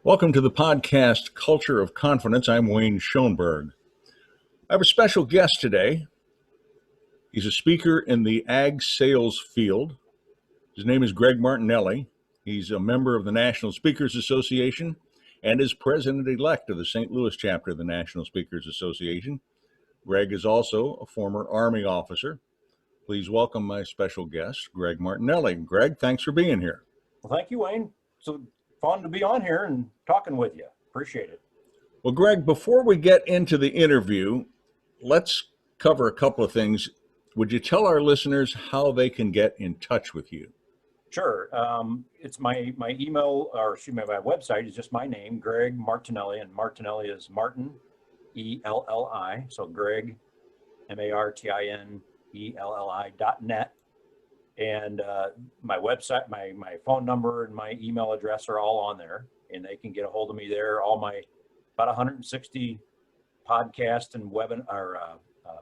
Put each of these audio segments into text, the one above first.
Welcome to the podcast Culture of Confidence. I'm Wayne Schoeneberg. I have a special guest today. He's a speaker in the ag sales field. His name is Greg Martinelli. He's a member of the National Speakers Association and is president-elect of the St. Louis chapter of the National Speakers Association. Greg is also a former Army officer. Please welcome my special guest, Greg Martinelli. Greg, thanks for being here. Well, thank you, Wayne. So fun to be on here and talking with you. Appreciate it. Well, Greg, before we get into the interview, let's cover a couple of things. Would you tell our listeners how they can get in touch with you? Sure. It's my email, or excuse me, my website is just my name, Greg Martinelli, and Martinelli is Martin, E-L-L-I. So Greg, Martinelli.net. And my website, my phone number and my email address are all on there, and they can get a hold of me there. All my about 160 podcasts and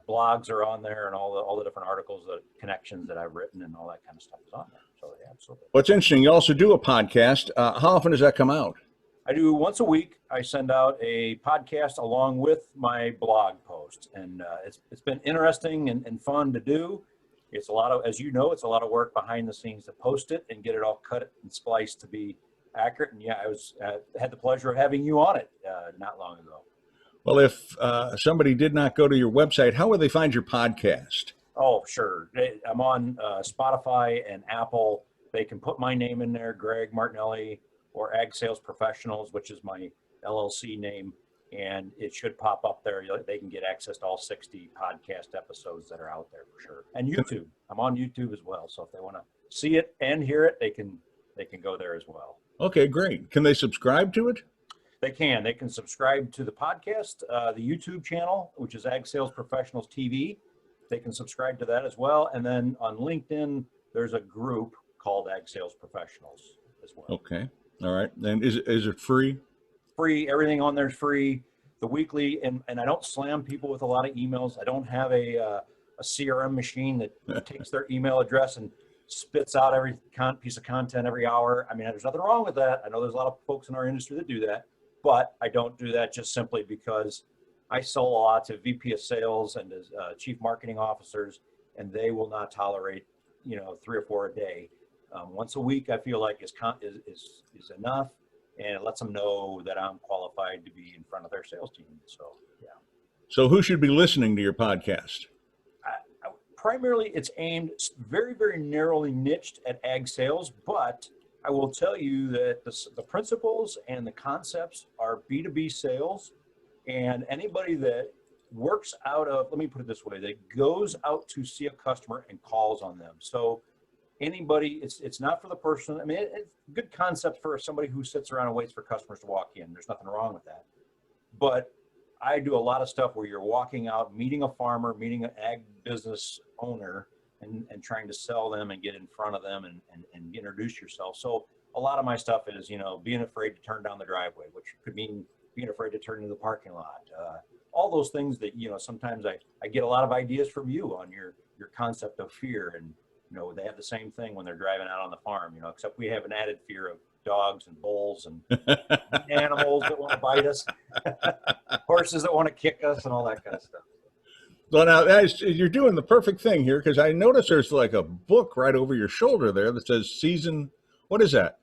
blogs are on there, and all the different articles, the connections that I've written, and all that kind of stuff is on there. So yeah, absolutely. What's interesting, you also do a podcast. How often does that come out? I do once a week. I send out a podcast along with my blog post, and it's been interesting and fun to do. It's a lot of, as you know, it's a lot of work behind the scenes to post it and get it all cut and spliced to be accurate. And yeah, I had the pleasure of having you on it not long ago. Well, if somebody did not go to your website, how would they find your podcast? Oh, sure. I'm on Spotify and Apple. They can put my name in there, Greg Martinelli, or Ag Sales Professionals, which is my LLC name. And it should pop up there. They can get access to all 60 podcast episodes that are out there for sure. And YouTube. I'm on YouTube as well. So if they want to see it and hear it, they can go there as well. Okay, great. Can they subscribe to it? They can. They can subscribe to the podcast, the YouTube channel, which is Ag Sales Professionals TV. They can subscribe to that as well. And then on LinkedIn, there's a group called Ag Sales Professionals as well. Okay. All right. And is it free? Free. Everything on there is free. The weekly, and I don't slam people with a lot of emails. I don't have a CRM machine that takes their email address and spits out every piece of content every hour. I mean, there's nothing wrong with that. I know there's a lot of folks in our industry that do that, but I don't do that just simply because I sell a lot to VP of sales and chief marketing officers, and they will not tolerate 3 or 4 a day. Once a week, I feel like is enough. And it lets them know that I'm qualified to be in front of their sales team. So, yeah. So who should be listening to your podcast? Primarily, it's aimed very, very narrowly niched at ag sales. But I will tell you that the principles and the concepts are B2B sales. And anybody that works out of, let me put it this way, that goes out to see a customer and calls on them. So anybody, it's not for the person. I mean, it's a good concept for somebody who sits around and waits for customers to walk in. There's nothing wrong with that. But I do a lot of stuff where you're walking out, meeting a farmer, meeting an ag business owner, and trying to sell them and get in front of them and introduce yourself. So a lot of my stuff is, being afraid to turn down the driveway, which could mean being afraid to turn into the parking lot. All those things that, sometimes I get a lot of ideas from you on your concept of fear. And they have the same thing when they're driving out on the farm, except we have an added fear of dogs and bulls and animals that want to bite us, horses that want to kick us, and all that kind of stuff. Well, now, you're doing the perfect thing here, because I noticed there's like a book right over your shoulder there that says season. What is that?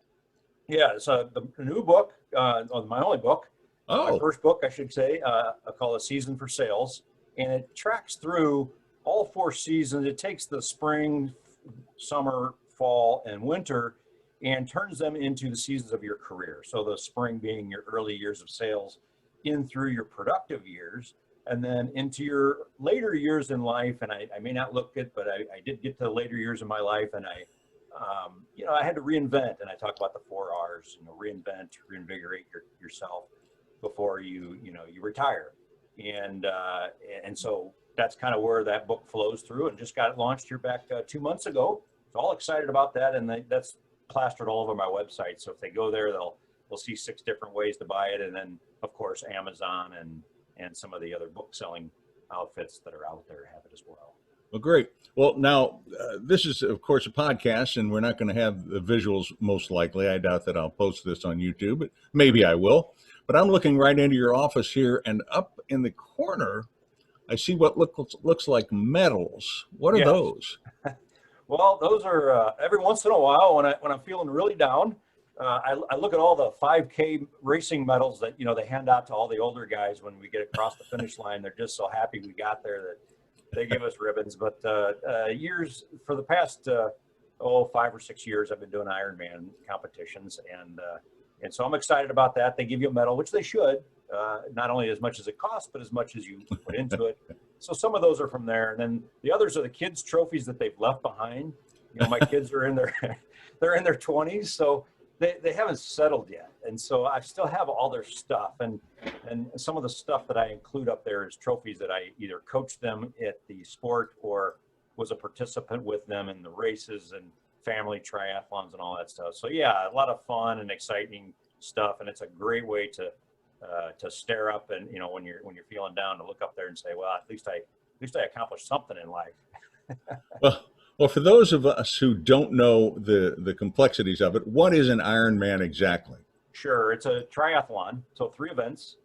Yeah, it's the new book, my only book. Oh. My first book, I should say, I call it Season for Sales, and it tracks through all 4 seasons. It takes the spring, summer, fall, and winter and turns them into the seasons of your career. So the spring being your early years of sales, in through your productive years, and then into your later years in life. And I may not look it, but I did get to the later years of my life, and I had to reinvent. And I talk about the 4 R's, reinvent, reinvigorate yourself before you retire. And so that's kind of where that book flows through, and just got it launched here back 2 months ago. So all excited about that, and that's plastered all over my website. So if they go there, they'll see 6 different ways to buy it, and then of course Amazon and some of the other book selling outfits that are out there have it as well. Well, great. Well, now this is, of course, a podcast, and we're not going to have the visuals most likely. I doubt that I'll post this on YouTube, but maybe I will. But I'm looking right into your office here, and up in the corner, I see what looks like medals. What are Yes. those? Well, those are every once in a while when I'm feeling really down. I look at all the 5K racing medals that they hand out to all the older guys when we get across the finish line. They're just so happy we got there that they give us ribbons. But years for the past 5 or 6 years, I've been doing Ironman competitions, and so I'm excited about that. They give you a medal, which they should, not only as much as it costs, but as much as you put into it. So some of those are from there, and then the others are the kids' trophies that they've left behind. My kids are in their they're in their 20s, so they haven't settled yet, and so I still have all their stuff, and some of the stuff that I include up there is trophies that I either coached them at the sport or was a participant with them in the races and family triathlons and all that stuff. So yeah, a lot of fun and exciting stuff, and it's a great way to stare up and when you're feeling down, to look up there and say, well, at least I accomplished something in life. Well, for those of us who don't know the complexities of it, what is an Ironman exactly? Sure, it's a triathlon, so 3 events: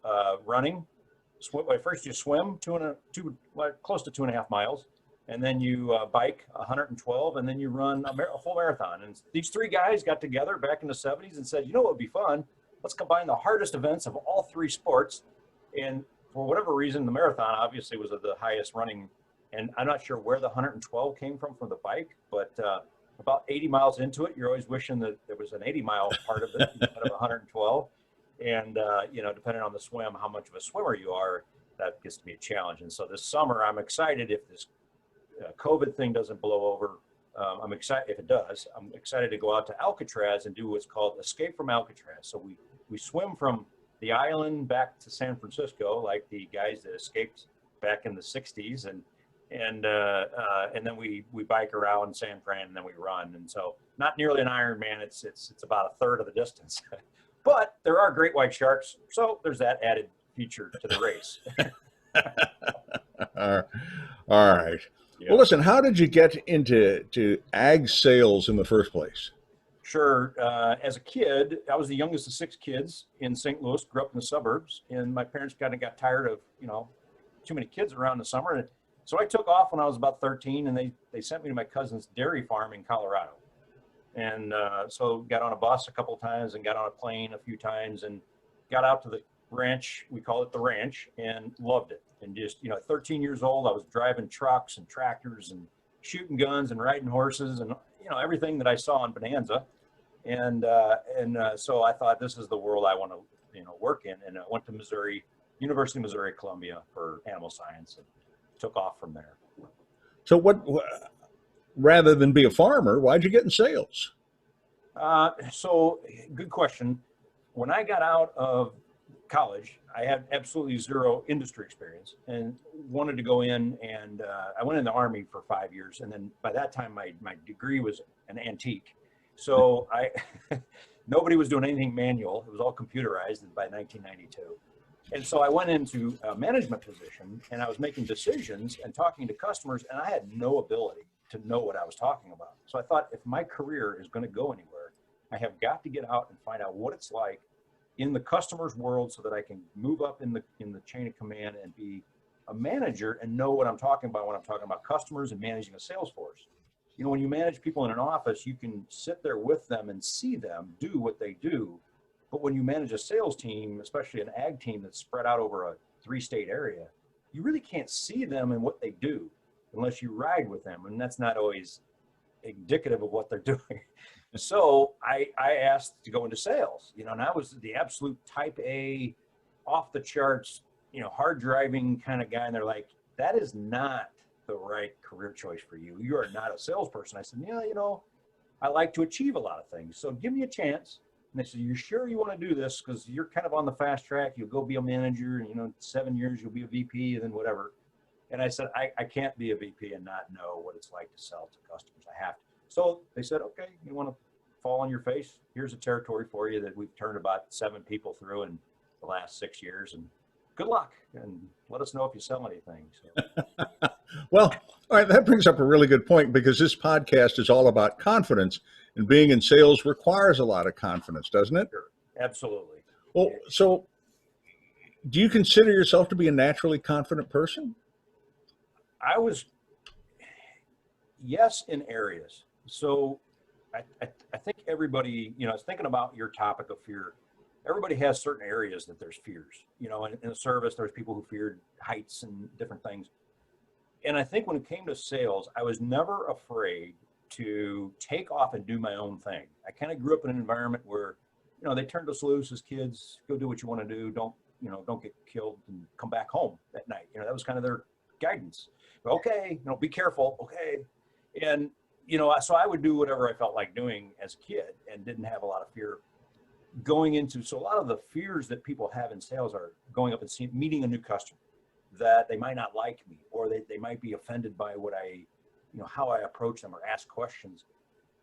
running, first you swim close to 2.5 miles, and then you bike 112, and then you run a full marathon. And these 3 guys got together back in the 70s and said, what would be fun? Let's combine the hardest events of all 3 sports. And for whatever reason, the marathon obviously was the highest running. And I'm not sure where the 112 came from the bike, but about 80 miles into it, you're always wishing that there was an 80-mile part of it instead of 112. And, depending on the swim, how much of a swimmer you are, that gets to be a challenge. And so this summer, I'm excited if this COVID thing doesn't blow over. I'm excited if it does. I'm excited to go out to Alcatraz and do what's called Escape from Alcatraz. So we swim from the island back to San Francisco, like the guys that escaped back in the 60s, and then we bike around San Fran, and then we run. And so not nearly an Ironman. It's about a third of the distance, but there are great white sharks, so there's that added feature to the race. All right. Yeah. Well, listen, how did you get into ag sales in the first place? Sure. As a kid, I was the youngest of 6 kids in St. Louis, grew up in the suburbs, and my parents kind of got tired of, too many kids around in the summer. And so I took off when I was about 13, and they sent me to my cousin's dairy farm in Colorado. And so got on a bus a couple of times and got on a plane a few times and got out to the ranch. We call it the ranch, and loved it. And just, at 13 years old, I was driving trucks and tractors and shooting guns and riding horses and, everything that I saw on Bonanza. And so I thought, this is the world I want to, work in. And I went to University of Missouri, Columbia for animal science, and took off from there. So rather than be a farmer, why'd you get in sales? So good question. When I got out of college, I had absolutely zero industry experience and wanted to go in, and I went in the Army for 5 years. And then by that time, my degree was an antique. So nobody was doing anything manual. It was all computerized by 1992. And so I went into a management position, and I was making decisions and talking to customers, and I had no ability to know what I was talking about. So I thought, if my career is going to go anywhere, I have got to get out and find out what it's like in the customer's world, so that I can move up in the chain of command and be a manager and know what I'm talking about when I'm talking about customers and managing a sales force. When you manage people in an office, you can sit there with them and see them do what they do. But when you manage a sales team, especially an ag team that's spread out over a 3-state area, you really can't see them and what they do unless you ride with them. And that's not always indicative of what they're doing. So I asked to go into sales, and I was the absolute type A, off the charts, hard driving kind of guy. And they're like, that is not the right career choice for you. You are not a salesperson. I said, yeah, I like to achieve a lot of things. So give me a chance. And they said, you sure you want to do this? Because you're kind of on the fast track. You'll go be a manager, and 7 years you'll be a VP, and then whatever. And I said, I can't be a VP and not know what it's like to sell to customers. I have to. So they said, okay, you want to fall on your face? Here's a territory for you that we've turned about 7 people through in the last 6 years, and good luck, and let us know if you sell anything. So. Well, All right, that brings up a really good point because this podcast is all about confidence, and being in sales requires a lot of confidence, doesn't it? Sure. Absolutely. Well, so do you consider yourself to be a naturally confident person? I was, yes, in areas. So I think everybody, I was thinking about your topic of fear. Everybody has certain areas that there's fears. In the service, there's people who feared heights and different things. And I think when it came to sales, I was never afraid to take off and do my own thing. I kind of grew up in an environment where, they turned us loose as kids, go do what you want to do. Don't get killed and come back home at night. That was kind of their guidance. Okay, be careful. Okay. And, so I would do whatever I felt like doing as a kid and didn't have a lot of fear going into. So a lot of the fears that people have in sales are going up and meeting a new customer that they might not like me, or they might be offended by what how I approach them or ask questions.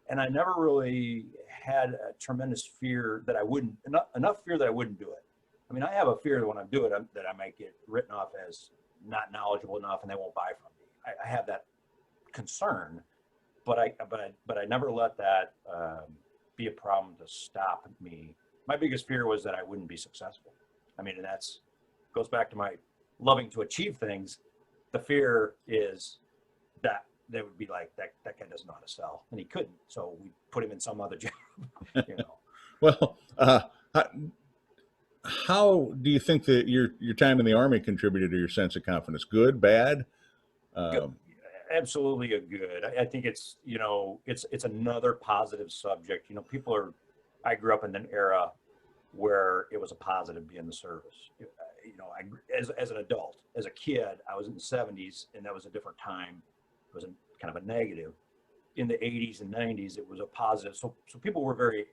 And I never really had a tremendous fear that I wouldn't, enough fear that I wouldn't do it. I mean, I have a fear that when I do it, that I might get written off as not knowledgeable enough and they won't buy from me. I have that concern, but I never let that be a problem to stop me. My biggest fear was that I wouldn't be successful. I mean, and that's goes back to my loving to achieve things. The fear is that they would be like, that guy doesn't know how to sell, and he couldn't. So we put him in some other job, Well, how do you think that your time in the Army contributed to your sense of confidence? Good, bad? Good. Absolutely a good. I think it's, it's another positive subject. I grew up in an era where it was a positive to be in the service. As an adult, as a kid, I was in the 70s, and that was a different time. It was kind of a negative. In the 80s and 90s, it was a positive. So people were very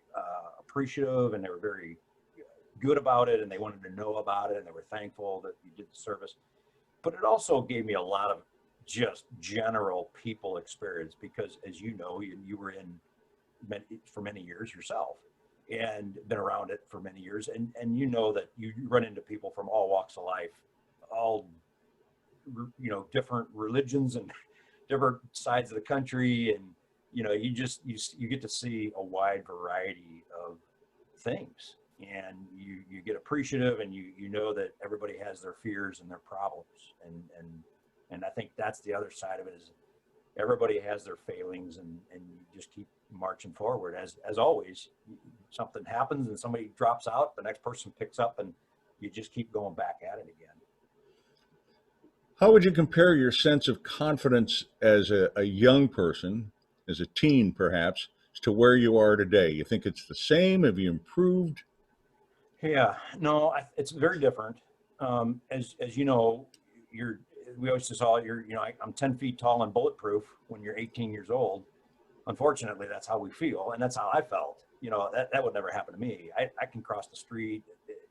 appreciative, and they were very good about it, and they wanted to know about it, and they were thankful that you did the service. But it also gave me a lot of just general people experience, because as you know, you were in for many years yourself and been around it for many years, and that you run into people from all walks of life, all different religions and different sides of the country, and you get to see a wide variety of things, and you get appreciative, and you know that everybody has their fears and their problems, and I think that's the other side of it, is everybody has their failings, and you just keep marching forward. As always, something happens and somebody drops out, the next person picks up, and you just keep going back at it again. How would you compare your sense of confidence as a young person, as a teen perhaps, to where you are today? You think it's the same? Have you improved? Yeah, no, it's very different. As you know, we always just all I'm 10 feet tall and bulletproof when you're 18 years old. Unfortunately, that's how we feel, and that's how I felt. That would never happen to me. I can cross the street,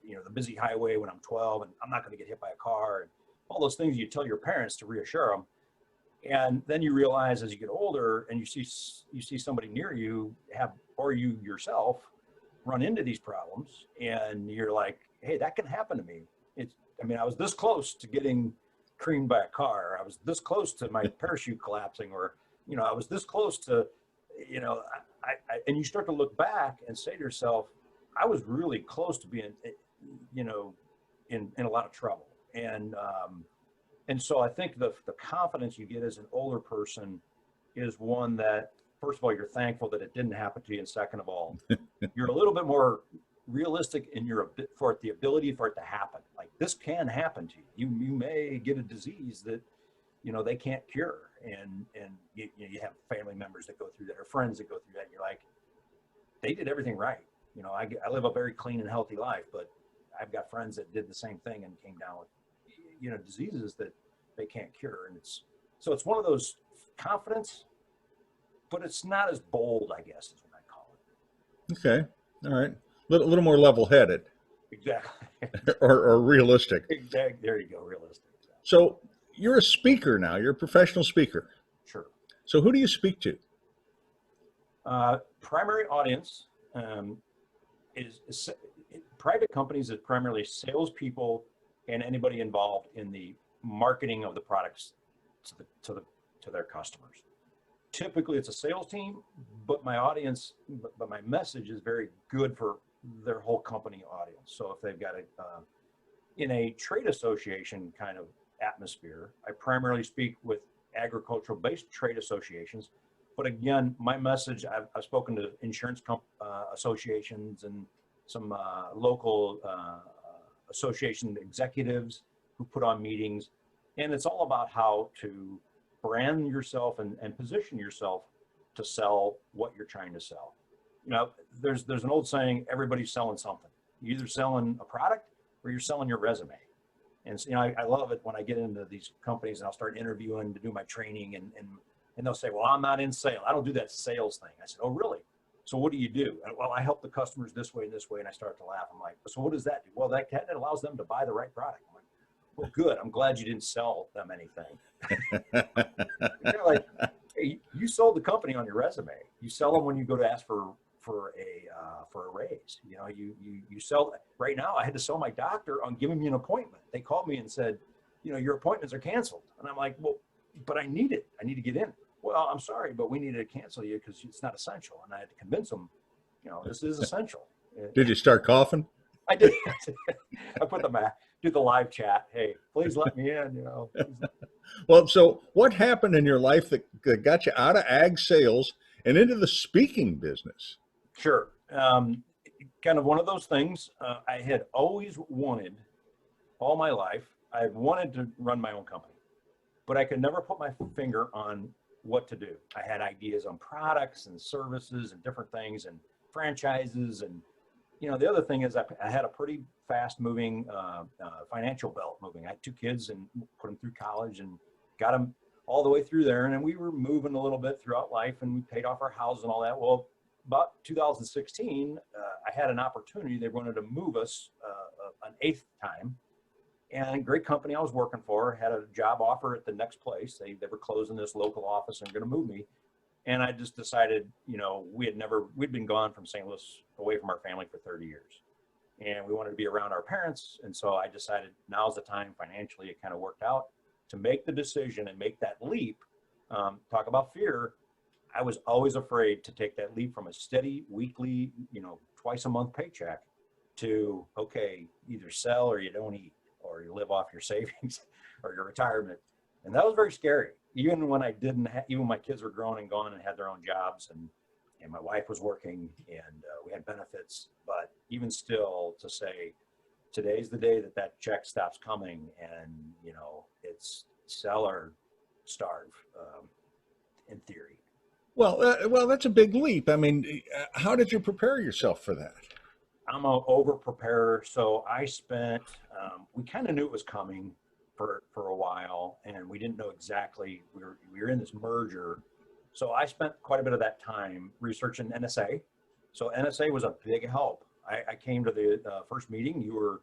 the busy highway when I'm 12, and I'm not going to get hit by a car, and all those things you tell your parents to reassure them. And then you realize as you get older and you see somebody near you or you yourself run into these problems, and you're like, hey, that can happen to me. I was this close to getting creamed by a car. I was this close to my parachute collapsing, or, I was this close to, and you start to look back and say to yourself, I was really close to being, in a lot of trouble. And so I think the confidence you get as an older person is one that, first of all, you're thankful that it didn't happen to you. And second of all, you're a little bit more realistic in for the ability for it to happen. Like, this can happen to you. You may get a disease that, they can't cure. And you have family members that go through that, or friends that go through that. And you're like, they did everything right. I live a very clean and healthy life, but I've got friends that did the same thing and came down with, diseases that they can't cure. And it's one of those confidence, but it's not as bold, I guess, is what I call it. Okay. All right. A little more level-headed. Exactly. or realistic. Exactly. There you go. Realistic. So you're a speaker now. You're a professional speaker. Sure. So who do you speak to? Primary audience is private companies, is primarily salespeople and anybody involved in the marketing of the products to to their customers. Typically it's a sales team, but my audience, but my message is very good for their whole company audience. So if they've got in a trade association kind of atmosphere, I primarily speak with agricultural based trade associations. But again, my message, I've spoken to insurance associations and some local association executives who put on meetings. And it's all about how to brand yourself and position yourself to sell what you're trying to sell. You know, there's an old saying, everybody's selling something. You're either selling a product or you're selling your resume. And so, you know, I love it when I get into these companies and I'll start interviewing to do my training and they'll say, well, I'm not in sales. I don't do that sales thing. I said, oh, really? So what do you do? And, well, I help the customers this way and this way. And I start to laugh. I'm like, so what does that do? Well, that allows them to buy the right product. I'm like, well, good. I'm glad you didn't sell them anything. They're like, hey, you sold the company on your resume. You sell them when you go to ask for a raise. You know, you sell. Right now, I had to sell my doctor on giving me an appointment. They called me and said, you know, your appointments are canceled. And I'm like, well, but I need it. I need to get in. Well, I'm sorry, but we need to cancel you because it's not essential. And I had to convince them, you know, this is essential. Did you start coughing? I did. I put do the live chat. Hey, please let me in, you know. Well, so what happened in your life that got you out of ag sales and into the speaking business? Sure. Kind of one of those things I had always wanted all my life. I wanted to run my own company, but I could never put my finger on what to do. I had ideas on products and services and different things and franchises. And, you know, the other thing is I had a pretty fast moving financial belt moving. I had 2 kids and put them through college and got them all the way through there. And then we were moving a little bit throughout life and we paid off our house and all that. Well, about 2016, I had an opportunity. They wanted to move us an 8th time. And great company I was working for had a job offer at the next place. They were closing this local office and going to move me. And I just decided, you know, we'd been gone from St. Louis away from our family for 30 years. And we wanted to be around our parents. And so I decided now's the time financially, it kind of worked out to make the decision and make that leap. Talk about fear. I was always afraid to take that leap from a steady weekly, you know, twice a month paycheck to, okay, either sell or you don't eat, or you live off your savings or your retirement. And that was very scary. Even when I didn't even my kids were grown and gone and had their own jobs and my wife was working and we had benefits. But even still to say, today's the day that check stops coming and, you know, it's sell or starve in theory. Well, that's a big leap. I mean, how did you prepare yourself for that? I'm a over preparer. So I spent, we kind of knew it was coming for a while and we didn't know exactly, we were in this merger. So I spent quite a bit of that time researching NSA. So NSA was a big help. I came to the first meeting. You were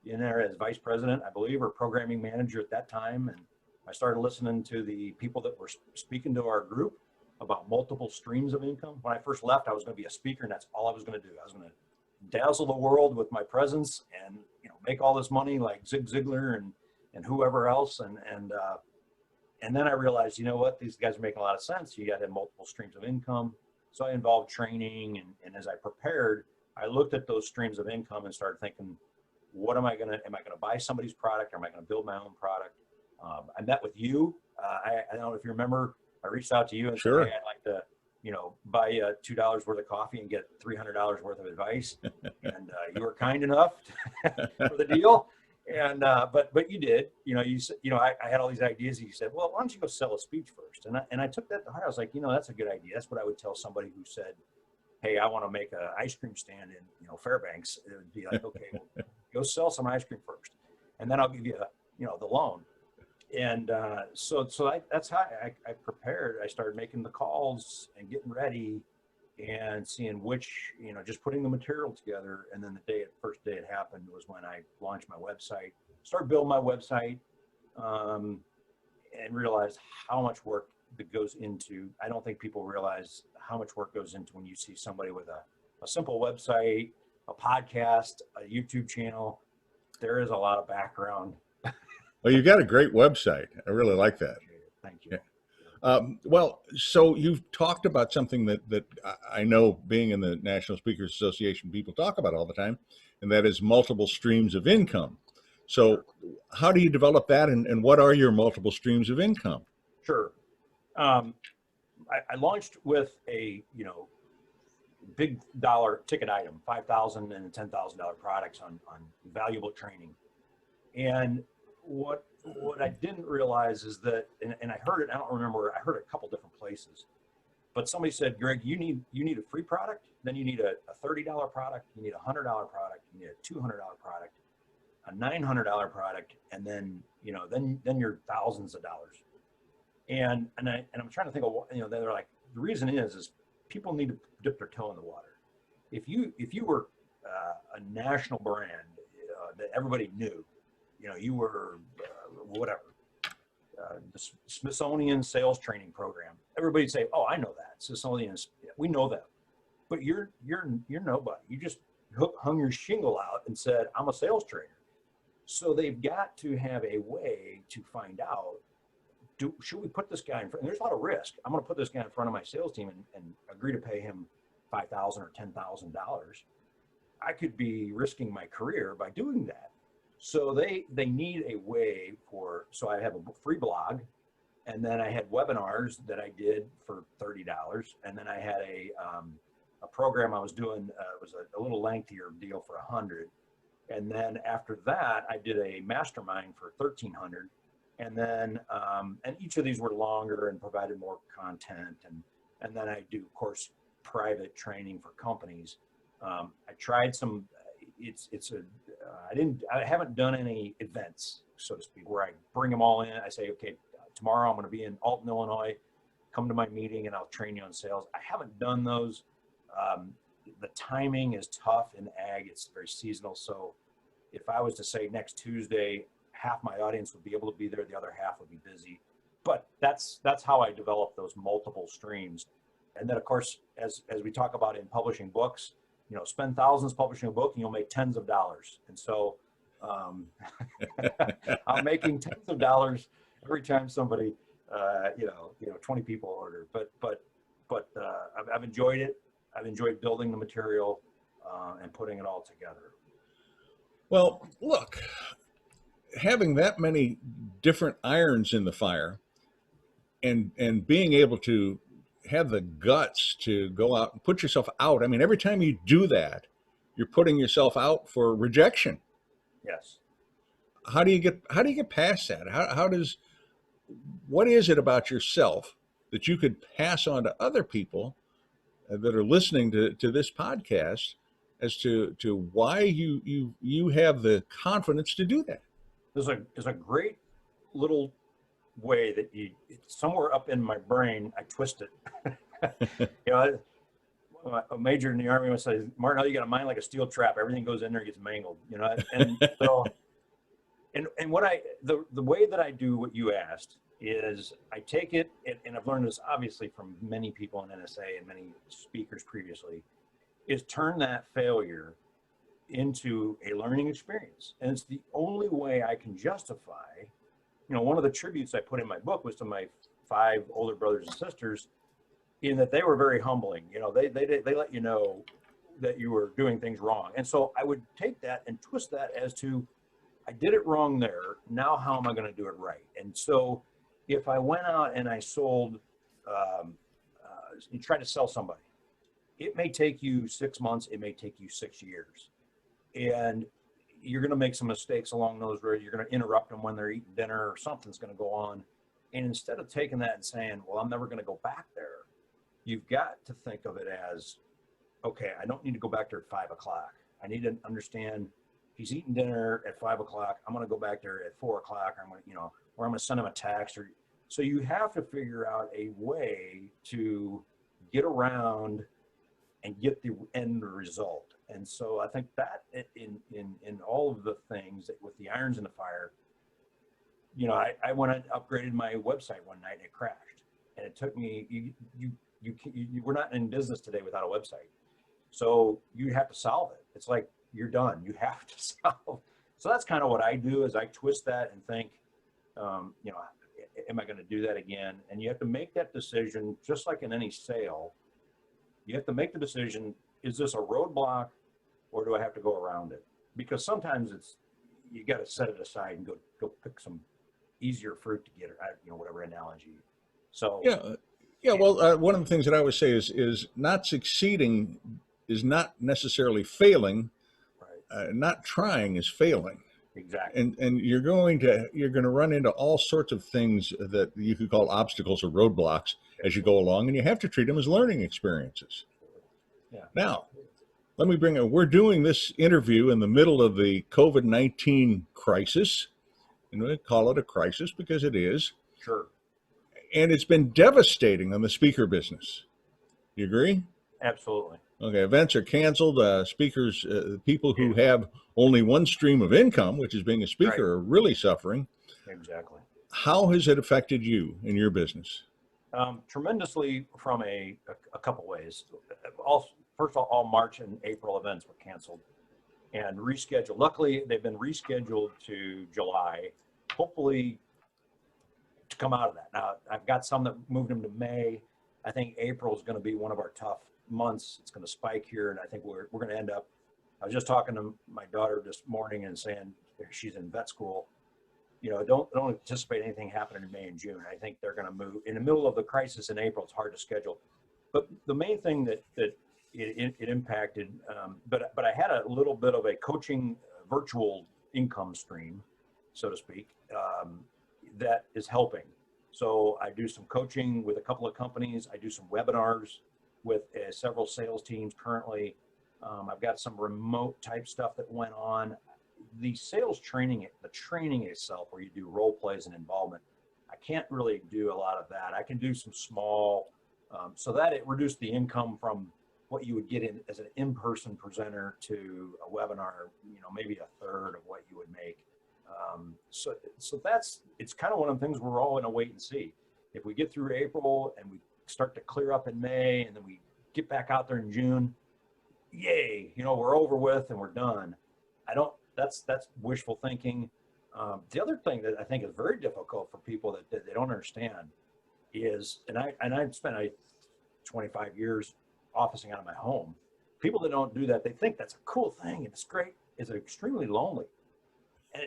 in there as vice president, I believe, or programming manager at that time. And I started listening to the people that were speaking to our group about multiple streams of income. When I first left, I was going to be a speaker and that's all I was going to do. I was going to dazzle the world with my presence and, you know, make all this money like Zig Ziglar and whoever else. And then I realized, you know what, these guys are making a lot of sense. You got to have multiple streams of income. So I involved training. And as I prepared, I looked at those streams of income and started thinking, am I going to buy somebody's product? Or am I going to build my own product? I met with you. I don't know if you remember, I reached out to you and Sure. said, hey, I'd like to, you know, buy $2 worth of coffee and get $300 worth of advice. And you were kind enough for the deal. And, but you did, you know, I had all these ideas and you said, well, why don't you go sell a speech first? And I took that to heart. I was like, you know, that's a good idea. That's what I would tell somebody who said, hey, I want to make an ice cream stand in, you know, Fairbanks. It would be like, okay, well, go sell some ice cream first. And then I'll give you, you know, the loan. And so that's how I prepared. I started making the calls and getting ready and seeing which, you know, just putting the material together. And then the first day it happened was when I launched my website, started building my website, and realized how much work that goes into, I don't think people realize how much work goes into when you see somebody with a simple website, a podcast, a YouTube channel. There is a lot of background. Well, you got a great website. I really like that. Thank you. Yeah. Well, so you've talked about something that I know, being in the National Speakers Association, people talk about all the time, and that is multiple streams of income. Sure. So how do you develop that, and what are your multiple streams of income? Sure. Um, I launched with a, big dollar ticket item, $5,000 and $10,000 products on valuable training. And what I didn't realize is that, and I heard it, I don't remember, I heard it a couple different places, but somebody said, Greg, you need a free product, then you need a $30 product, you need a $100 product, you need a $200 product, a $900 product, and then, then you're thousands of dollars. And I'm trying to think of, they're like, the reason is people need to dip their toe in the water. If you were a national brand that everybody knew, you were whatever, the Smithsonian sales training program. Everybody'd say, "Oh, I know that Smithsonian. We know that." But you're nobody. You just hung your shingle out and said, "I'm a sales trainer." So they've got to have a way to find out. Should we put this guy in front? And there's a lot of risk. I'm going to put this guy in front of my sales team and agree to pay him $5,000 or $10,000. I could be risking my career by doing that. So they need a way for. So I have a free blog, and then I had webinars that I did for $30, and then I had a program I was doing. It was a little lengthier deal for $100, and then after that I did a mastermind for $1,300. And then, and each of these were longer and provided more content. And then I do, of course, private training for companies. I tried some, I haven't done any events, so to speak, where I bring them all in. I say, okay, tomorrow I'm going to be in Alton, Illinois, come to my meeting and I'll train you on sales. I haven't done those. The timing is tough in ag. It's very seasonal. So if I was to say next Tuesday, half my audience would be able to be there, the other half would be busy. But that's how I develop those multiple streams. And then, of course, as we talk about in publishing books, spend thousands publishing a book and you'll make tens of dollars. And so I'm making tens of dollars every time somebody, 20 people order. But I've enjoyed it. I've enjoyed building the material and putting it all together. Well, look, having that many different irons in the fire, and being able to have the guts to go out and put yourself out. I mean, every time you do that, you're putting yourself out for rejection. Yes. How do you get past that? What is it about yourself that you could pass on to other people that are listening to this podcast as to why you have the confidence to do that? There's a great little way that somewhere up in my brain, I twist it. A major in the Army would say, Martinelli, you got a mind like a steel trap. Everything goes in there, gets mangled, and so, and what the way that I do what you asked is I take it, and I've learned this obviously from many people in NSA and many speakers previously, is turn that failure into a learning experience. And it's the only way I can justify, one of the tributes I put in my book was to my 5 older brothers and sisters, in that they were very humbling. They let you know that you were doing things wrong. And so I would take that and twist that as to, I did it wrong there. Now, how am I going to do it right? And so if I went out and I sold, you try to sell somebody, it may take you 6 months. It may take you 6 years. And you're going to make some mistakes along those roads. You're going to interrupt them when they're eating dinner, or something's going to go on. And instead of taking that and saying, well, I'm never going to go back there, you've got to think of it as, okay, I don't need to go back there at 5 o'clock. I need to understand he's eating dinner at 5 o'clock. I'm going to go back there at 4 o'clock. Or I'm going to send him a text. So you have to figure out a way to get around and get the end result. And so I think that in all of the things that, with the irons in the fire, I went and upgraded my website one night and it crashed. And it took me, we're not in business today without a website. So you have to solve it. It's like, you're done. You have to solve. So that's kind of what I do, is I twist that and think, am I going to do that again? And you have to make that decision, just like in any sale. You have to make the decision, is this a roadblock or do I have to go around it? Because sometimes you got to set it aside and go pick some easier fruit to get it, whatever analogy. So yeah. Well, one of the things that I always say is not succeeding is not necessarily failing. right, Not trying is failing. exactly, And you're going to run into all sorts of things that you could call obstacles or roadblocks as you go along, and you have to treat them as learning experiences. yeah, Now, we're doing this interview in the middle of the COVID-19 crisis, and we call it a crisis because it is, sure, and it's been devastating on the speaker business. You agree? absolutely, Okay, events are canceled. Speakers, people yeah, who have only one stream of income, which is being a right, speaker, are really suffering. exactly. How has it affected you in your business? Tremendously from a couple ways. First of all March and April events were canceled and rescheduled. Luckily, they've been rescheduled to July, hopefully to come out of that. Now, I've got some that moved them to May. I think April is going to be one of our tough months. It's going to spike here, and I think we're going to end up. I was just talking to my daughter this morning and saying she's in vet school. Don't anticipate anything happening in May and June. I think they're going to move in the middle of the crisis in April. It's hard to schedule, but the main thing that it impacted. But I had a little bit of a coaching virtual income stream, so to speak, that is helping. So I do some coaching with a couple of companies. I do some webinars with several sales teams currently. I've got some remote type stuff that went on. The sales training, the training itself, where you do role plays and involvement, I can't really do a lot of that. I can do some small, so that it reduced the income from what you would get in as an in-person presenter to a webinar, maybe a third of what you would make. So it's kind of one of the things we're all in a wait and see. If we get through April and we start to clear up in May and then we get back out there in June, yay, we're over with and we're done. That's wishful thinking. The other thing that I think is very difficult for people that they don't understand is, and I've spent 25 years officing out of my home. People that don't do that, they think that's a cool thing and it's great. It's extremely lonely.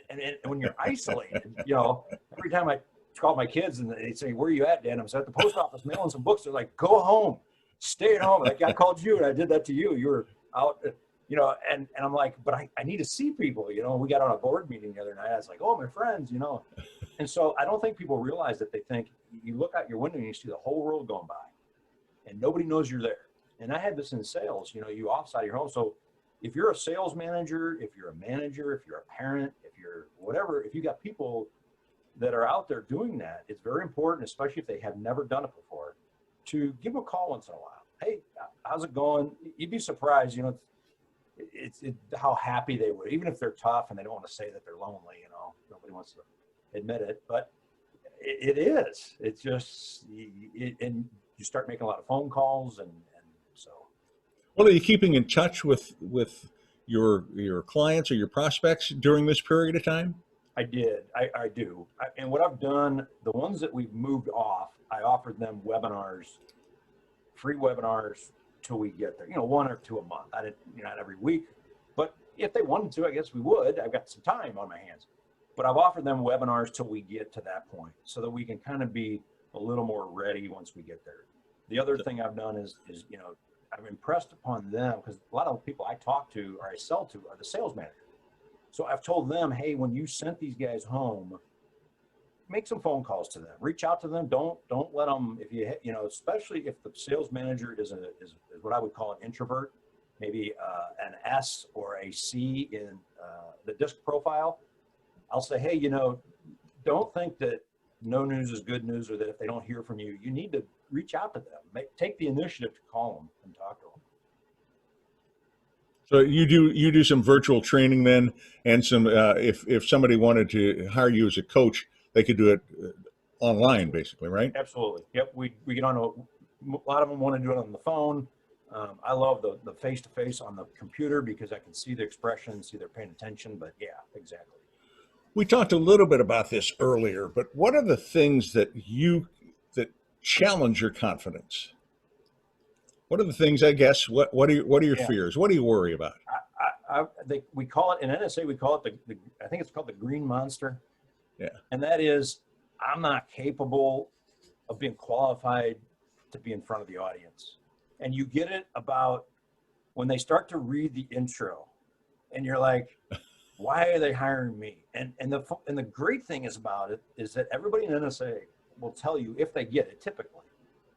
And when you're isolated, every time I call my kids and they say, "Where are you at, Dan?" I'm at the post office mailing some books. They're like, "Go home, stay at home." Like I called you and I did that to you. You were out, and I'm like, but I need to see people. We got on a board meeting the other night. I was like, "Oh, my friends," and so I don't think people realize that. They think you look out your window and you see the whole world going by, and nobody knows you're there. And I had this in sales. You offsite your home. So if you're a sales manager, if you're a manager, if you're a parent, if you're whatever, if you got people that are out there doing that, it's very important, especially if they have never done it before, to give them a call once in a while. Hey, how's it going? You'd be surprised, it's how happy they would, even if they're tough and they don't want to say that they're lonely, nobody wants to admit it, but it is. It's just, and you start making a lot of phone calls and so. Well, are you keeping in touch with your clients or your prospects during this period of time? I did. I do. And what I've done, the ones that we've moved off, I offered them webinars, free webinars till we get there. 1 or 2 a month. I didn't, not every week, but if they wanted to, I guess we would. I've got some time on my hands, but I've offered them webinars till we get to that point, so that we can kind of be a little more ready once we get there. The other thing I've done is I've impressed upon them, because a lot of people I talk to or I sell to are the sales manager. So I've told them, hey, when you sent these guys home, make some phone calls to them, reach out to them. Don't let them, if especially if the sales manager is what I would call an introvert, maybe an S or a C in the disc profile. I'll say, hey, don't think that no news is good news, or that if they don't hear from you, you need to reach out to them. Take the initiative to call them and talk to them. So you do some virtual training then, and some if somebody wanted to hire you as a coach, they could do it online, basically, right? Absolutely. Yep. We get on a lot of them want to do it on the phone. I love the face-to-face on the computer because I can see the expression, see they're paying attention. But yeah, exactly. We talked a little bit about this earlier, but what are the things that challenge your confidence? What are the things, I guess, what are your Yeah. fears? What do you worry about? We call it in NSA, we call it I think it's called the green monster. Yeah. And that is, I'm not capable of being qualified to be in front of the audience. And you get it about when they start to read the intro and you're like, why are they hiring me? And the great thing is about it is that everybody in NSA will tell you, if they get it, typically,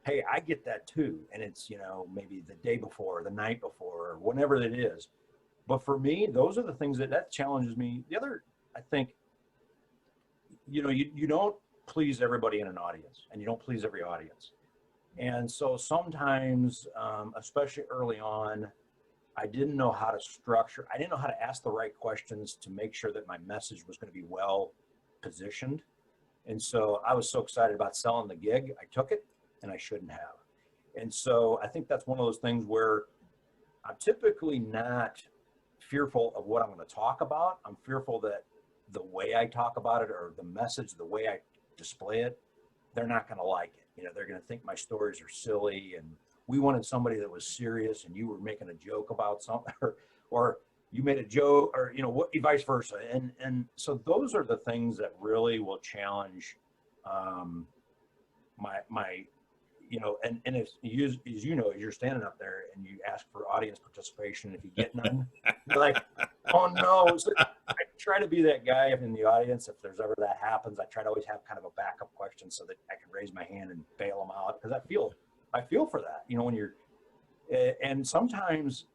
hey, I get that too. And it's, maybe the day before, the night before, or whenever it is. But for me, those are the things that challenges me. The other, I think, you don't please everybody in an audience, and you don't please every audience. And so sometimes, especially early on, I didn't know how to structure, I didn't know how to ask the right questions to make sure that my message was going to be well positioned. And so I was so excited about selling the gig, I took it, and I shouldn't have. And so I think that's one of those things where I'm typically not fearful of what I'm going to talk about. I'm fearful that the way I talk about it, or the message, the way I display it, they're not going to like it. They're going to think my stories are silly, and we wanted somebody that was serious, and you were making a joke about something, or you made a joke, or what, vice versa. And so those are the things that really will challenge my and if you, as you're standing up there and you ask for audience participation, if you get none, you're like, oh no. So I try to be that guy in the audience. If there's ever that happens, I try to always have kind of a backup question so that I can raise my hand and bail them out, because I feel for that, when you're, and sometimes,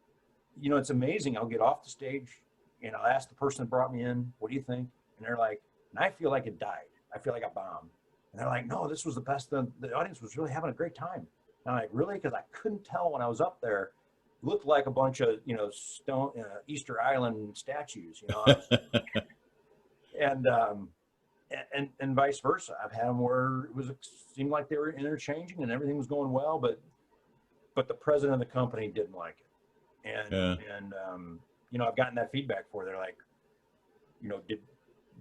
it's amazing. I'll get off the stage and I'll ask the person that brought me in, what do you think? And they're like, and I feel like it died. I feel like I bombed. And they're like, no, this was the best. The audience was really having a great time. And I'm like, really? Because I couldn't tell when I was up there. It looked like a bunch of, stone Easter Island statues, and and vice versa. I've had them where it seemed like they were interchanging and everything was going well, but the president of the company didn't like it. And I've gotten that feedback for. They're like, did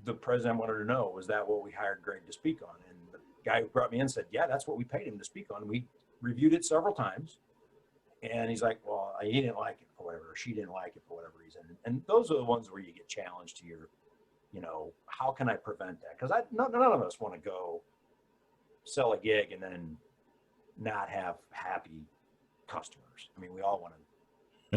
the president wanted to know, was that what we hired Greg to speak on? And the guy who brought me in said, yeah, that's what we paid him to speak on. We reviewed it several times. And he's like, well, he didn't like it for whatever, or she didn't like it for whatever reason. And those are the ones where you get challenged to your, how can I prevent that? Because none of us want to go sell a gig and then not have happy customers. I mean, we all want to.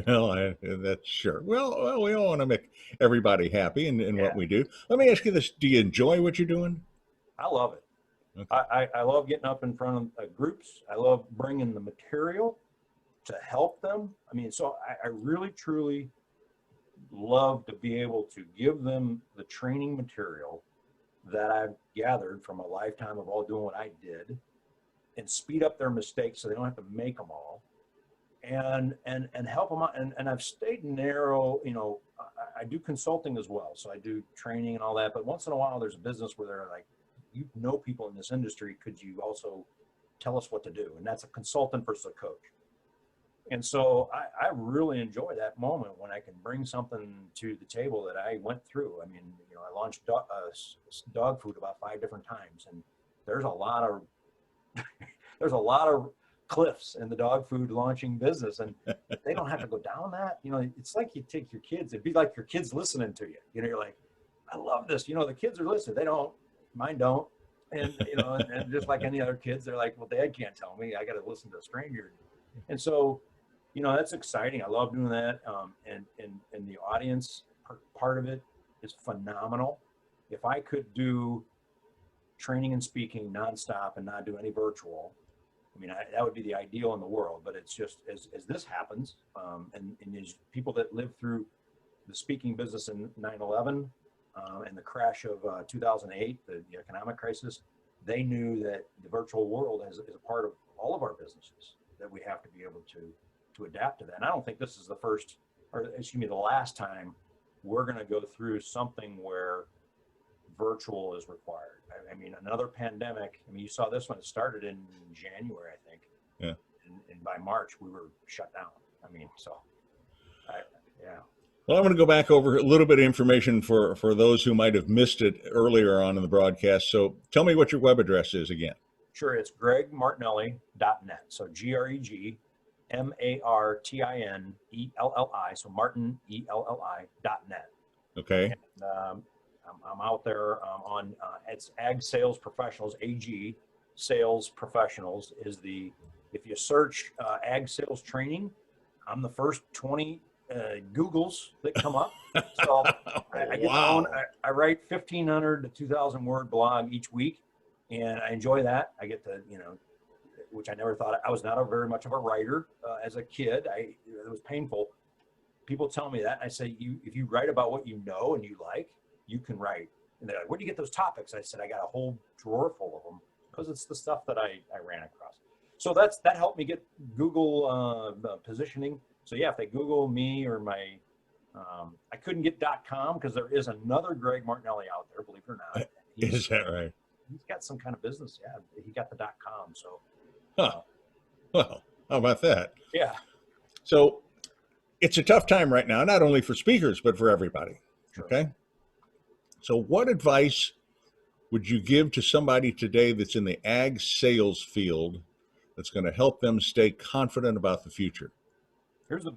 Well, that's sure. Well, we all want to make everybody happy in what Yeah, we do. Let me ask you this: do you enjoy what you're doing? I love it. Okay. I love getting up in front of groups. I love bringing the material to help them. I mean, so I really, truly love to be able to give them the training material that I've gathered from a lifetime of all doing what I did, and speed up their mistakes so they don't have to make them all, and help them out. And I've stayed narrow. I do consulting as well, so I do training and all that. But once in a while, there's a business where they're like, people in this industry, could you also tell us what to do? And that's a consultant versus a coach. And so I really enjoy that moment when I can bring something to the table that I went through. I mean, I launched dog food about 5 different times, and there's a lot of cliffs in the dog food launching business, and they don't have to go down that. It's like you take your kids. It'd be like your kids listening to you. You're like, I love this. The kids are listening. They don't. Mine don't. And and just like any other kids, they're like, well, Dad can't tell me. I got to listen to a stranger. And so, that's exciting. I love doing that. And the audience part of it is phenomenal. If I could do training and speaking nonstop and not do any virtual, I mean, that would be the ideal in the world. But it's just as this happens, and there's people that lived through the speaking business in 9/11 and the crash of 2008, the economic crisis, they knew that the virtual world is a part of all of our businesses, that we have to be able to adapt to that. And I don't think this is the last time we're going to go through something where virtual is required. I mean, another pandemic. I mean, you saw this one. It started in January, I think. Yeah. And by March, we were shut down. I mean, so, yeah. Well, I'm going to go back over a little bit of information for those who might have missed it earlier on in the broadcast. So tell me what your web address is again. Sure, it's gregmartinelli.net. So GregMartinelli, so Martin, ELLI.net. Okay. And I'm out there on, it's Ag Sales Professionals, AG Sales Professionals is if you search Ag Sales Training, I'm the first 20 Googles that come up. So I get my own, Wow. I write 1,500 to 2,000 word blog each week, and I enjoy that. I get to, which I never thought, I was not very much of a writer as a kid. It was painful. People tell me that. I say, if you write about what you know and you like, you can write. And they're like, where do you get those topics? I said, I got a whole drawer full of them because it's the stuff that I ran across. So that helped me get Google positioning. So yeah, if they Google me or my, I couldn't get .com because there is another Greg Martinelli out there, believe it or not. Is that right? He's got some kind of business. Yeah, he got the .com. So, Huh. Well, how about that? yeah. So it's a tough time right now, not only for speakers, but for everybody. Sure. Okay. So what advice would you give to somebody today that's in the ag sales field that's going to help them stay confident about the future? Here's the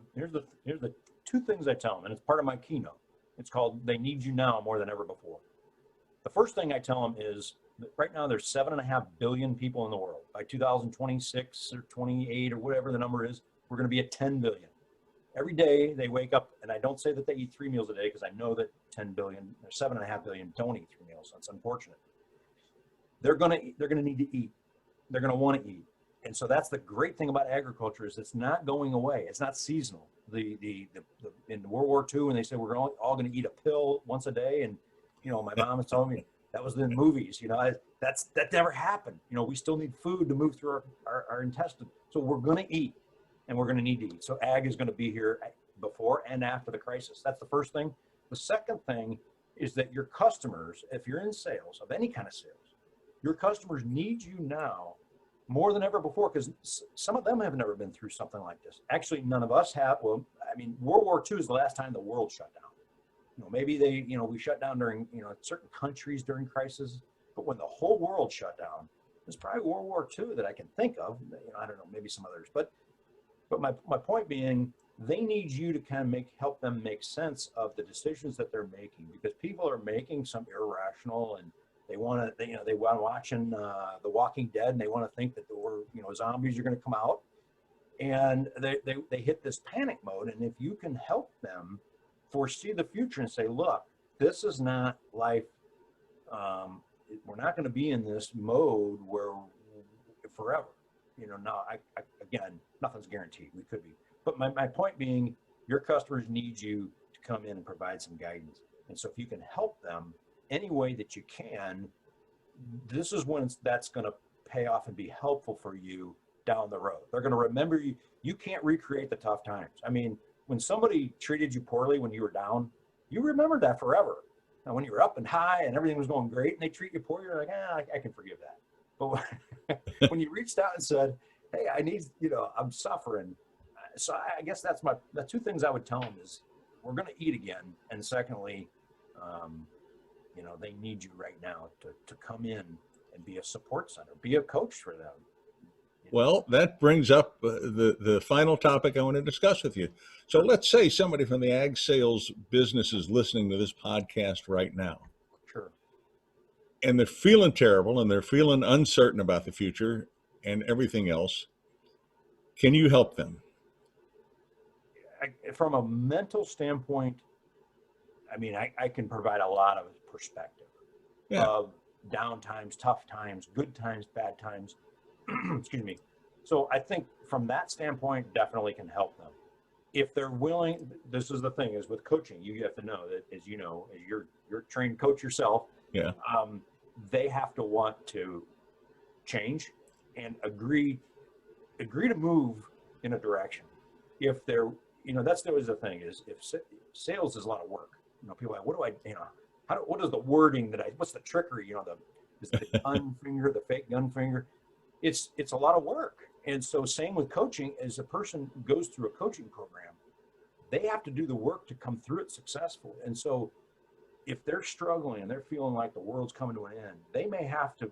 two things I tell them, and it's part of my keynote. It's called "They Need You Now More Than Ever Before." The first thing I tell them is that right now there's 7.5 billion people in the world. By 2026 or 28 or whatever the number is, we're going to be at 10 billion. Every day they wake up, and I don't say that they eat 3 meals a day because I know that 10 billion or 7.5 billion don't eat 3 meals. That's unfortunate. They're gonna need to eat. They're gonna want to eat. And so that's the great thing about agriculture is it's not going away. It's not seasonal. In World War II, when they said we're all going to eat a pill once a day, and my mom was telling me that was in movies. That never happened. We still need food to move through our intestine. So we're going to eat, and we're going to need to eat. So ag is going to be here before and after the crisis. That's the first thing. The second thing is that your customers, if you're in sales of any kind of sales, your customers need you now more than ever before, because some of them have never been through something like this. Actually, none of us have. Well, World War II is the last time the world shut down. Maybe we shut down during, certain countries during crisis, but when the whole world shut down, it's probably World War II that I can think of. I don't know, maybe some others, but my point being, they need you to kind of help them make sense of the decisions that they're making, because people are making some irrational, and they want watching The Walking Dead, and they want to think that zombies are going to come out, and they hit this panic mode. And if you can help them foresee the future and say, look, this is not life. We're not going to be in this mode where forever. No, again, nothing's guaranteed. We could be, but my point being, your customers need you to come in and provide some guidance. And so if you can help them any way that you can, this is when that's going to pay off and be helpful for you down the road. They're going to remember you. You can't recreate the tough times. When somebody treated you poorly when you were down, you remember that forever. Now, when you were up and high and everything was going great and they treat you poor, you're like, I can forgive that. But when you reached out and said, hey, I need, I'm suffering. So I guess that's the two things I would tell them is, we're going to eat again. And secondly, they need you right now to come in and be a support center, be a coach for them. Well, that brings up the final topic I want to discuss with you. So let's say somebody from the ag sales business is listening to this podcast right now. Sure. And they're feeling terrible, and they're feeling uncertain about the future and everything else. Can you help them? From a mental standpoint, I can provide a lot of perspective of down times, tough times, good times, bad times. Excuse me. So I think from that standpoint, definitely can help them. If they're willing, this is the thing, is with coaching, you have to know that, as you're a trained coach yourself, they have to want to change and agree to move in a direction. If they're, that's always the thing, is if sales is a lot of work. People are like, what is the wording what's the trickery? Is the gun finger, the fake gun finger? It's a lot of work. And so same with coaching, as a person goes through a coaching program, they have to do the work to come through it successful. And so if they're struggling and they're feeling like the world's coming to an end, they may have to,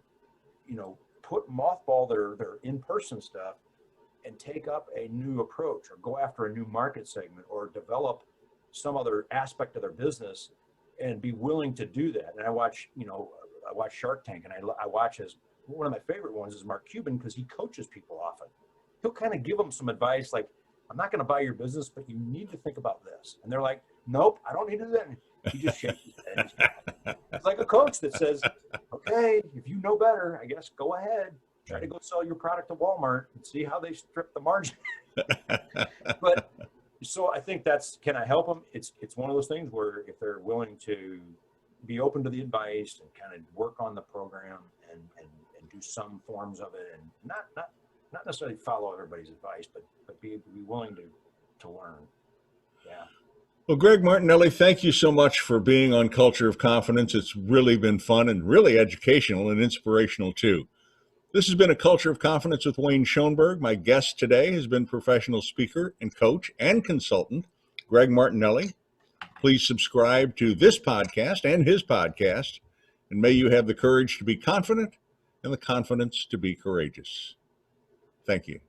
put mothball their in-person stuff and take up a new approach or go after a new market segment or develop some other aspect of their business and be willing to do that. And I watch Shark Tank, and I watch one of my favorite ones is Mark Cuban, because he coaches people often. He'll kind of give them some advice like, I'm not going to buy your business, but you need to think about this. And they're like, nope, I don't need to do that. And he just shakes his head. It's like a coach that says, okay, if you know better, I guess go ahead. Try to go sell your product to Walmart and see how they strip the margin. But so I think can I help them? It's one of those things where if they're willing to be open to the advice and kind of work on the program and do some forms of it, and not necessarily follow everybody's advice, but be willing to learn. Yeah. Well, Greg Martinelli, thank you so much for being on Culture of Confidence. It's really been fun and really educational and inspirational too. This has been a Culture of Confidence with Wayne Schoeneberg. My guest today has been professional speaker and coach and consultant, Greg Martinelli. Please subscribe to this podcast and his podcast, and may you have the courage to be confident and the confidence to be courageous. Thank you.